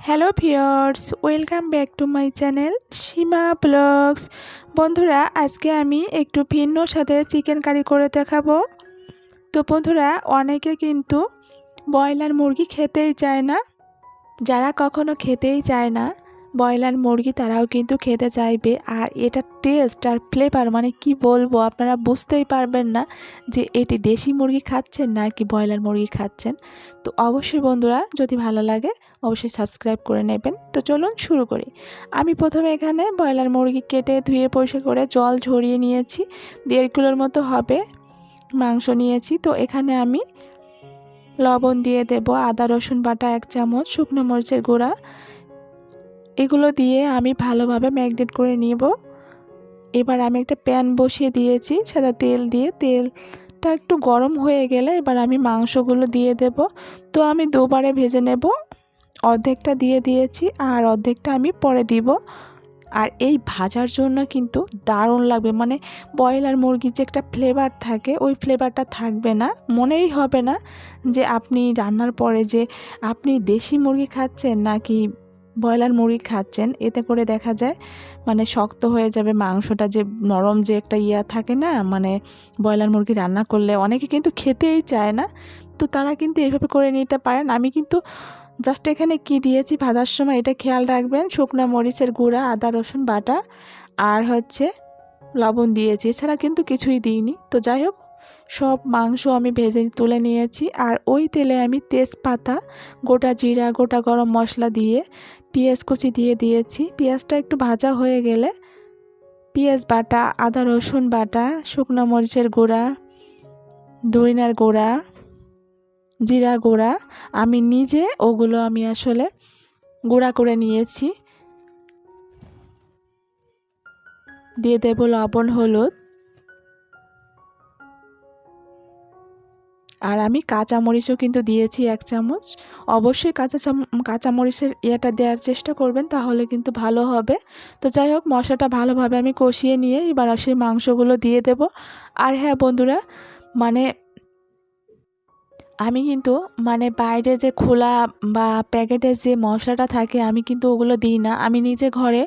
Hello viewers, welcome back to my channel Seema blogs. বন্ধুরা, আজকে আমি একটু ভিন্ন স্বাদের চিকেন কারি করে দেখাবো। তো বন্ধুরা, অনেকে কিন্তু ব্রয়লার মুরগি খেতেই চায় না। যারা কখনো খেতেই চায় না ব্রয়লার মুরগি, তারাও কিন্তু খেতে চাইবে। আর এটা টেস্ট আর ফ্লেভার মানে কি বলবো, আপনারা বুঝতেই পারবেন না যে এটি দেশি মুরগি খাচ্ছেন নাকি ব্রয়লার মুরগি খাচ্ছেন। তো অবশ্যই বন্ধুরা, যদি ভালো লাগে অবশ্যই সাবস্ক্রাইব করে নেবেন। তো চলুন শুরু করি। আমি প্রথমে এখানে ব্রয়লার মুরগি কেটে ধুয়ে পরিষ্কার করে জল ঝরিয়ে নিয়েছি। 1.5 কিলোর মতো হবে মাংস নিয়েছি। তো এখানে আমি লবণ দিয়ে দেব, আদা রসুন বাটা 1 চামচ, শুকনো মরিচের গুঁড়া, এগুলো দিয়ে আমি ভালোভাবে ম্যারিনেট করে নিব। এবার আমি একটা প্যান বসিয়ে দিয়েছি সাদা তেল দিয়ে। তেলটা একটু গরম হয়ে গেলে এবার আমি মাংসগুলো দিয়ে দেব। তো আমি দুবারে ভেজে নেব, অর্ধেকটা দিয়ে দিয়েছি আর অর্ধেকটা আমি পরে দিব। আর এই ভাজার জন্য কিন্তু দারুণ লাগবে, মানে ব্রয়লার মুরগির যে একটা ফ্লেভার থাকে ওই ফ্লেভারটা থাকবে না, মনেই হবে না যে আপনি রান্নার পরে যে আপনি দেশি মুরগি খাচ্ছেন নাকি ব্রয়লার মুরগি খাচ্ছেন। এতে করে দেখা যায় মানে শক্ত হয়ে যাবে মাংসটা, যে নরম যে একটা থাকে না, মানে ব্রয়লার মুরগি রান্না করলে অনেকে কিন্তু খেতেই চায় না। তো তারা কিন্তু এইভাবে করে নিতে পারেন। আমি কিন্তু জাস্ট এখানে কি দিয়েছি ভাজার সময় এটা খেয়াল রাখবেন, শুকনো মরিচের গুঁড়া, আদা রসুন বাটা আর লবণ দিয়েছি, এছাড়া কিন্তু কিছুই দিইনি। তো যাই হোক, সব মাংস আমি ভেজে তুলে নিয়েছি। আর ওই তেলে আমি তেজপাতা, গোটা জিরা, গোটা গরম মশলা দিয়ে পেঁয়াজ কুচি দিয়ে দিয়েছি। পেঁয়াজটা একটু ভাজা হয়ে গেলে পেঁয়াজ বাটা, আদা রসুন বাটা, শুকনো মরিচের গুঁড়া, ধনিয়ার গুঁড়া, জিরা গুঁড়া আমি নিজে ওগুলো আমি আসলে গুঁড়া করে নিয়েছি, দিয়ে দেব লবণ, হলুদ। আর আমি কাঁচামরিচও কিন্তু দিয়েছি 1 চামচ। অবশ্যই কাঁচামরিচের দেওয়ার চেষ্টা করবেন, তাহলে কিন্তু ভালো হবে। তো যাই হোক, মশলাটা ভালোভাবে আমি কষিয়ে নিয়ে এবার সেই মাংসগুলো দিয়ে দেব। আর হ্যাঁ বন্ধুরা, মানে আমি কিন্তু বাইরে যে খোলা বা প্যাকেটের যে মশলাটা থাকে আমি কিন্তু ওগুলো দিই না। আমি নিজে ঘরে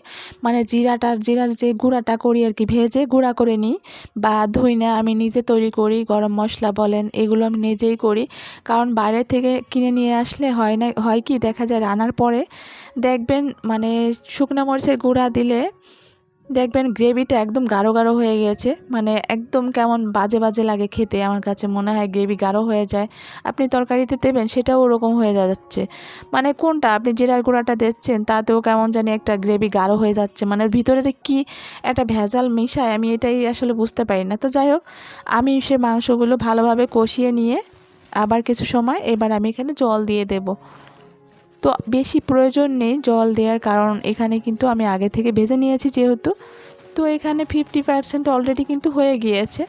জিরার যে গুঁড়াটা করি আর কি, ভেজে গুঁড়া করে নিই, বা ধইনা আমি নিজে তৈরি করি। গরম মশলা বলেন, এগুলো আমি নিজেই করি। কারণ বাইরে থেকে কিনে নিয়ে আসলে হয় কি দেখা যায় রান্নার পরে দেখবেন শুকনো মরিচের গুঁড়া দিলে দেখবেন গ্রেভিটা একদম গাঢ় গাঢ় হয়ে গেছে, মানে একদম কেমন বাজে বাজে লাগে খেতে। আমার কাছে মনে হয় গ্রেভি গাঢ় হয়ে যায়। আপনি তরকারিতে দেবেন সেটাও ওরকম হয়ে যাচ্ছে, মানে কোনটা আপনি জিরার গুঁড়াটা দিচ্ছেন তাতেও কেমন জানি একটা গ্রেভি গাঢ় হয়ে যাচ্ছে, মানে ভিতরে যে কি একটা ভেজাল মিশায় আমি এটাই আসলে বুঝতে পারি না। তো যাই হোক, আমি সে মাংসগুলো ভালোভাবে কষিয়ে নিয়ে আবার কিছু সময় এবার আমি এখানে জল দিয়ে দেব। তো বেশি প্রয়োজন নেই জল দেওয়ার, কারণ এখানে কিন্তু আমি আগে থেকে ভেজে নিয়েছি যেহেতু। তো এখানে 50% অলরেডি কিন্তু হয়ে গিয়েছে।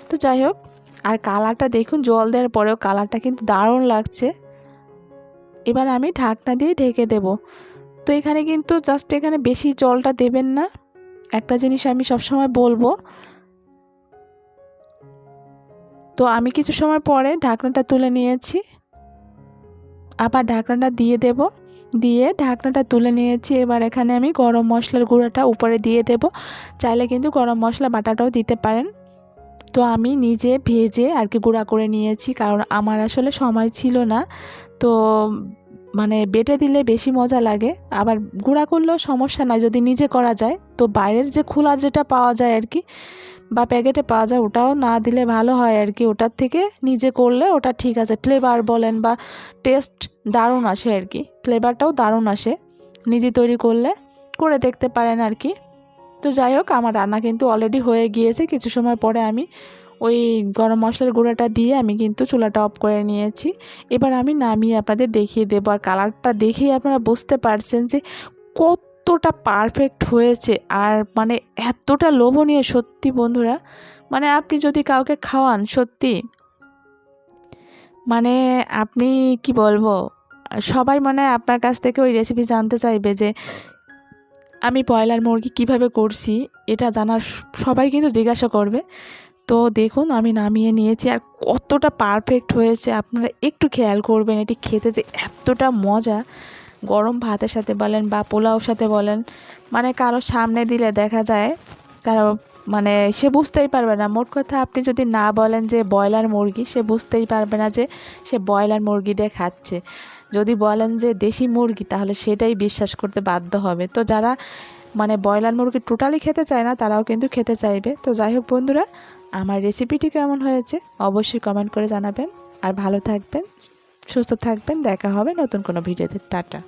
তো যাই হোক, আর কালারটা দেখুন, জল দেওয়ার পরেও কালারটা কিন্তু দারুণ লাগছে। এবার আমি ঢাকনা দিয়ে ঢেকে দেব। তো এখানে কিন্তু জাস্ট এখানে বেশি জলটা দেবেন না, একটা জিনিস আমি সবসময় বলবো। তো আমি কিছু সময় পরে ঢাকনাটা তুলে নিয়েছি, আবার ঢাকনাটা দিয়ে দেব, দিয়ে ঢাকনাটা তুলে নিয়েছি। এবার এখানে আমি গরম মশলার গুঁড়োটা উপরে দিয়ে দেব। চাইলে কিন্তু গরম মশলা বাটাটাও দিতে পারেন। তো আমি নিজে ভেজে আর কি গুঁড়া করে নিয়েছি, কারণ আমার আসলে সময় ছিল না। তো বেটে দিলে বেশি মজা লাগে, আবার গুঁড়া করলেও সমস্যা নাই যদি নিজে করা যায়। তো বাইরের যে খোলার যেটা পাওয়া যায় আর কি, বা প্যাকেটে পাওয়া যায়, ওটাও না দিলে ভালো হয় আর কি। ওটার থেকে নিজে করলে ওটা ঠিক আছে, ফ্লেভার বলেন বা টেস্ট দারুণ আসে আর কি, ফ্লেভারটাও দারুণ আসে নিজে তৈরি করলে। করে দেখতে পারেন আর কি। তো যাই হোক, আমার রান্না কিন্তু অলরেডি হয়ে গিয়েছে। কিছু সময় পরে আমি ওই গরম মশলার গুঁড়োটা দিয়ে আমি কিন্তু চুলাটা অফ করে নিয়েছি। এবার আমি নামিয়ে আপনাদের দেখিয়ে দেবো। আর কালারটা দেখেই আপনারা বুঝতে পারছেন যে কতটা পারফেক্ট হয়েছে, আর এতটা লোভনীয় সত্যি বন্ধুরা। আপনি যদি কাউকে খাওয়ান সত্যি, আপনি কি বলবো, সবাই আপনার কাছ থেকে ওই রেসিপি জানতে চাইবে যে আমি ব্রয়লার মুরগি কিভাবে করছি, এটা জানার সবাই কিন্তু জিজ্ঞাসা করবে। তো দেখুন, আমি নামিয়ে নিয়েছি আর কতটা পারফেক্ট হয়েছে আপনারা একটু খেয়াল করবেন। এটি খেতে যে এতটা মজা, গরম ভাতের সাথে বলেন বা পোলাওর সাথে বলেন, মানে কারো সামনে দিলে দেখা যায় কারো মানে সে বুঝতেই পারবে না। মোট কথা আপনি যদি না বলেন যে ব্রয়লার মুরগি, সে বুঝতেই পারবে না যে সে ব্রয়লার মুরগি দিয়ে খাচ্ছে। যদি বলেন যে দেশি মুরগি, তাহলে সেটাই বিশ্বাস করতে বাধ্য হবে। তো যারা মানে ব্রয়লার মুরগি টোটালি খেতে চায় না, তারাও কিন্তু খেতে চাইবে। তো যাই হোক বন্ধুরা, আমার রেসিপিটি কেমন হয়েছে অবশ্যই কমেন্ট করে জানাবেন। আর ভালো থাকবেন, সুস্থ থাকবেন। দেখা হবে নতুন কোনো ভিডিওতে। টাটা।